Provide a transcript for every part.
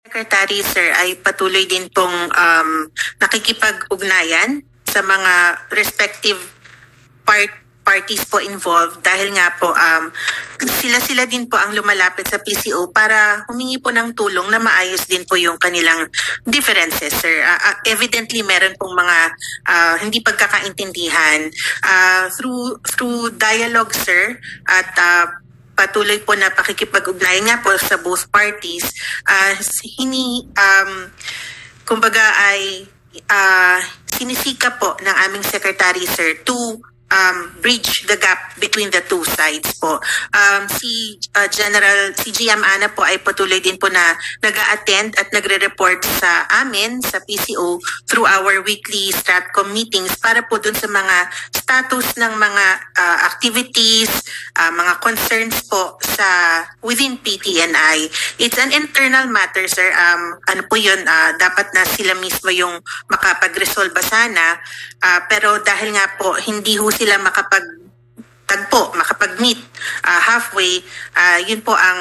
Secretary, sir, ay patuloy din pong nakikipag-ugnayan sa mga respective parties po involved dahil nga po sila din po ang lumalapit sa PCO para humingi po ng tulong na maayos din po yung kanilang differences, sir. Evidently, meron pong mga hindi pagkakaintindihan through dialogue, sir, at patuloy po na pakikipag-ugnayan nga po sa both parties. Kumbaga ay sinisika po ng aming secretary, sir, to bridge the gap between the two sides po. Si GM Ana po ay patuloy din po na nag-a-attend at nagre-report sa amin, sa PCO, through our weekly STRATCOM meetings para po dun sa mga status ng mga activities, mga concerns po sa within PTNI. It's an internal matter, sir. Ano po yun, dapat na sila mismo yung makapag-resolve sana. Pero dahil nga po, hindi ho sila makapag-meet halfway, yun po ang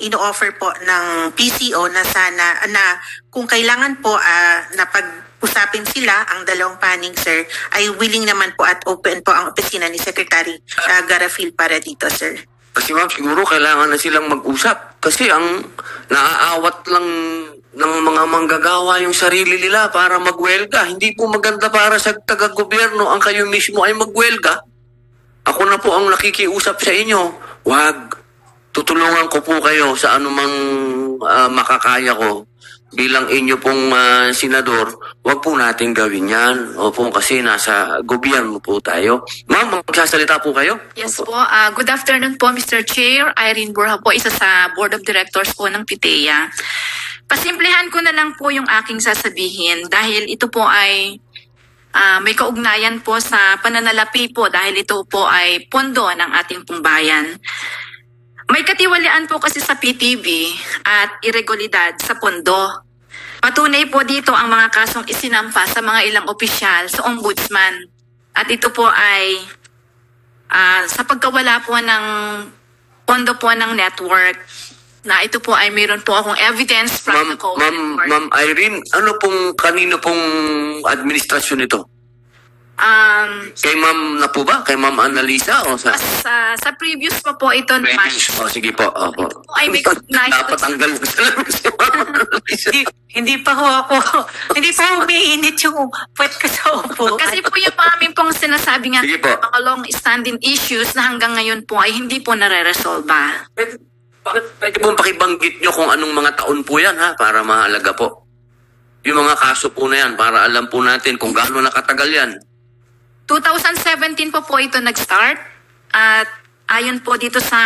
ino-offer po ng PCO na sana na kung kailangan po na pag-usapin sila ang dalawang panig, sir, ay willing naman po at open po ang opisina ni Secretary Garafil para dito, sir. Kasi ma'am, siguro kailangan na silang mag-usap kasi ang naaawat lang ng mga manggagawa yung sarili nila para magwelga. Hindi po maganda para sa taga-gobyerno ang kayo mismo ay magwelga. Ako na po ang nakikiusap sa inyo. Wag. Tutulungan ko po kayo sa anumang makakaya ko. Bilang inyo pong senador, wag po natin gawin yan. Opo, kasi nasa gobyerno po tayo. Ma'am, magsasalita po kayo? Yes po. Good afternoon po, Mr. Chair. Irene Burha po, isa sa Board of Directors po ng PITEA. Pasimplihan ko na lang po yung aking sasabihin dahil ito po ay may kaugnayan po sa pananalapi po dahil ito po ay pondo ng ating pong bayan. May katiwalian po kasi sa PTV at irregularidad sa pondo. Patunay po dito ang mga kasong isinampa sa mga ilang opisyal sa ombudsman. At ito po ay sa pagkawala po ng pondo po ng network na ito po ay mayroon po akong evidence from the COA report. Ma'am Irene, kanino pong administrasyon ito? Kay ma'am na po ba? Kay ma'am Annalisa? O sa previous pa po ito naman. Sige po. Opo. Ito po ay may kaugnayan. Dapat tanggal ko sa Hindi pa ho umiinit yung puwet ko sa upo. Kasi po yung aming pong sinasabi nga, Sige po. mga long-standing issues na hanggang ngayon po ay hindi po nare-resolve. Pwede pong pakibanggit nyo kung anong mga taon po yan, ha? Para mahalaga po. Yung mga kaso po na yan, para alam po natin kung gaano nakatagal yan. 2017 po ito nag-start. At ayon po dito sa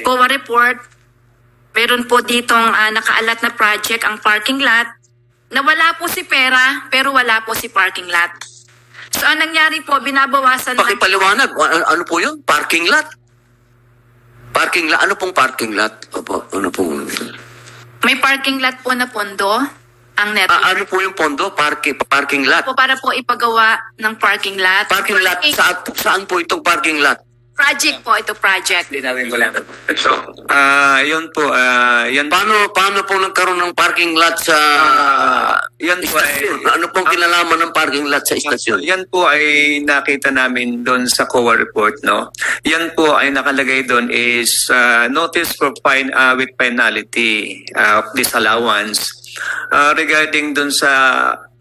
COA report, meron po ditong nakaalat na project ang parking lot na wala po si pera pero wala po si parking lot. So ang nangyari po, binabawasan Pakipaliwanag, ano po yun? Parking lot? Parking lot? Ano pong parking lot? Opo, ano pong... May parking lot po na pondo ang network. Ano po yung pondo? Parking lot? Po para po ipagawa ng parking lot. Parking lot? Saan po itong parking lot? Project po ito, project. Linawin ko lang. So, yun po, yan. Paano po nagkaroon ng parking lot sa yan po istasyon? Ano pong kinalaman ng parking lot sa istasyon? Yan po ay nakita namin doon sa COA report, no? Yan po ay nakalagay doon is notice for with penalty of disallowance regarding doon sa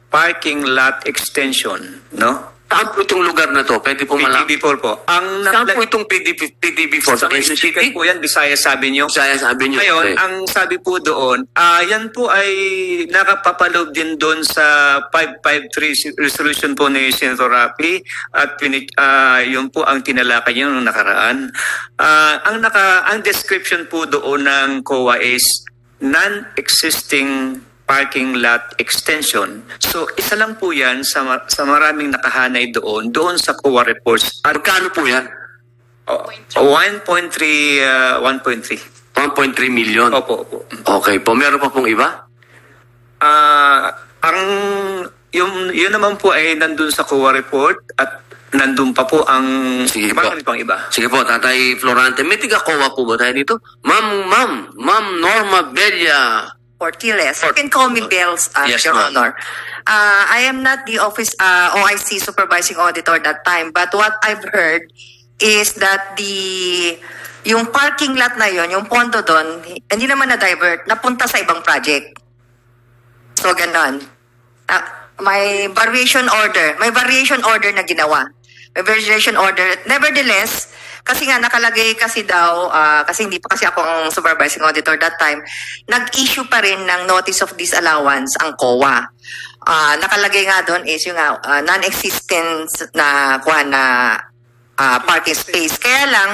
parking lot extension, no? Saan po itong lugar na to? Pwede po malaman. PDB4 po. Saan po itong PDB4? Sa Quezon City po yan, Visayas Avenue. Visayas Avenue. Ngayon, Okay. ang sabi po doon, yan po ay nakapapaloob din doon sa 553 resolution po ni Senator Rapi at yun po ang tinalakay niyo nung nakaraan. Ang description po doon ng COA is non-existing parking lot extension. So, isa lang po yan sa maraming nakahanay doon sa COA reports. Magkano po yan? 1.3. 1.3 million. Opo. Okay po. Meron pa pong iba? Yun naman po ay nandun sa COA report at nandun pa po ang Sige po. pang iba. Sige po, Tatay Florante. May tiga-kowa po ba tayo dito? Ma'am Norma Bella. Ortiles. You can call me Bells, Yes, Your ma'am. Honor. I am not the office OIC supervising auditor that time, but what I've heard is that yung parking lot na yon, yung pondo doon, hindi naman na-divert, napunta sa ibang project. So, ganon. May variation order na ginawa. May variation order. Nevertheless, kasi nga nakalagay kasi daw, kasi hindi pa kasi ako ang supervising auditor that time, nag-issue pa rin ng notice of disallowance ang COA. Nakalagay nga doon is yung non-existent na parking space. Kaya lang,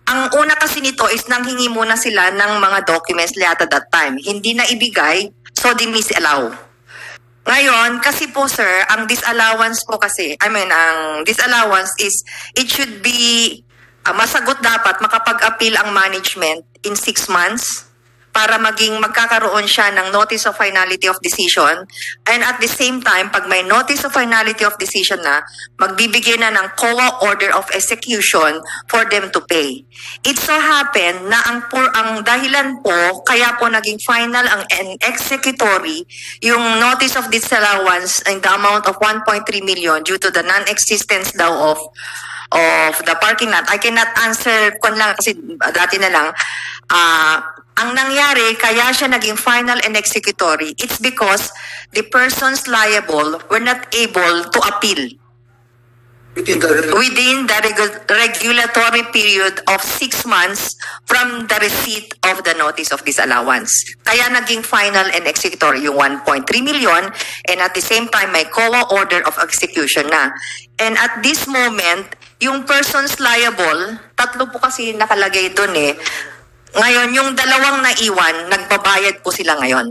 ang una kasi nito is nanghingi muna sila ng mga documents lahat at that time. Hindi na ibigay, so dinisallow. Ngayon, kasi po sir, ang disallowance po kasi, ang disallowance is, it should be, masagot dapat, makapag-appeal ang management in 6 months para magkakaroon siya ng notice of finality of decision. And at the same time, pag may notice of finality of decision na, magbibigay na ng COA order of execution for them to pay. It so happened na ang dahilan po, kaya po naging final ang executory, yung notice of disallowance in the amount of 1.3 million due to the non-existence daw of the parking lot. I cannot answer kon lang kasi dati na lang. Ang nangyari, kaya siya naging final and executory, it's because the persons liable were not able to appeal within the regulatory period of 6 months from the receipt of the notice of disallowance. Kaya naging final and executory yung 1.3 million, and at the same time may COA order of execution na. And at this moment, yung persons liable, 3 po kasi nakalagay doon eh. Ngayon, yung 2 naiwan, nagbabayad po sila ngayon.